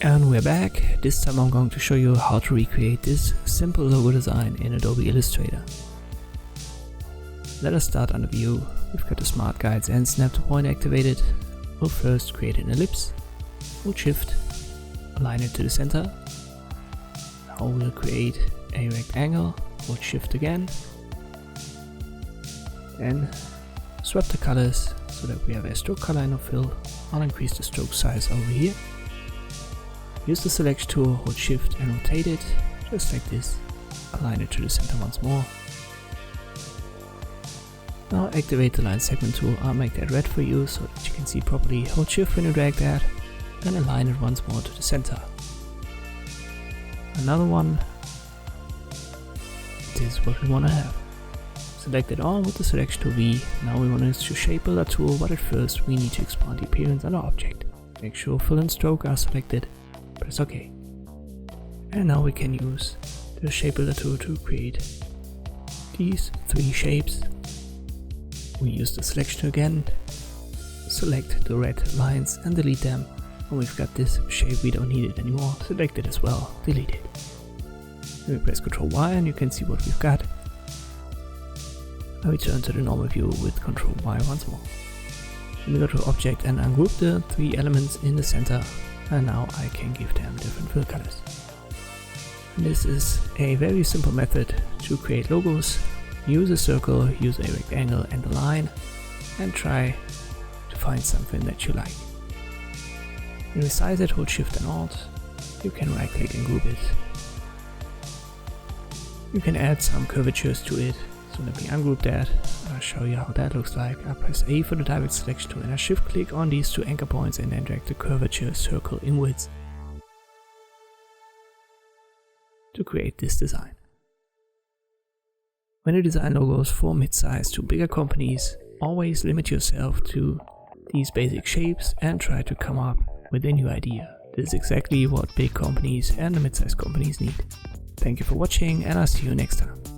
And we're back. This time I'm going to show you how to recreate this simple logo design in Adobe Illustrator. Let us start on the view. We've got the smart guides and snap to point activated. We'll first create an ellipse. Hold shift, align it to the center. Now we'll create a rectangle. Hold shift again. And swap the colors so that we have a stroke color and a fill. I'll increase the stroke size over here. Use the selection tool, hold shift and rotate it, just like this. Align it to the center once more. Now activate the line segment tool. I'll make that red for you so that you can see properly. Hold shift when you drag that and align it once more to the center. Another one. This is what we want to have. Select it all with the selection tool V. Now we want to use the shape builder tool, but at first we need to expand the appearance on the object. Make sure fill and stroke are selected. Press OK. And now we can use the shape builder tool to create these three shapes. We use the selection again, select the red lines and delete them. And we've got this shape, we don't need it anymore. Select it as well, delete it. Then we press Ctrl Y and you can see what we've got. Now we turn to the normal view with Ctrl Y once more. Then we go to Object and ungroup the three elements in the center. And now I can give them different fill colors. And this is a very simple method to create logos. Use a circle, use a rectangle and a line, and try to find something that you like. When you resize it, hold Shift and Alt. You can right click and group it. You can add some curvatures to it. So let me ungroup that. I'll show you how that looks like. I press A for the direct selection tool and I shift click on these two anchor points and then drag the curvature circle inwards to create this design. When you design logos for mid-size to bigger companies, always limit yourself to these basic shapes and try to come up with a new idea. This is exactly what big companies and the mid-size companies need. Thank you for watching and I'll see you next time.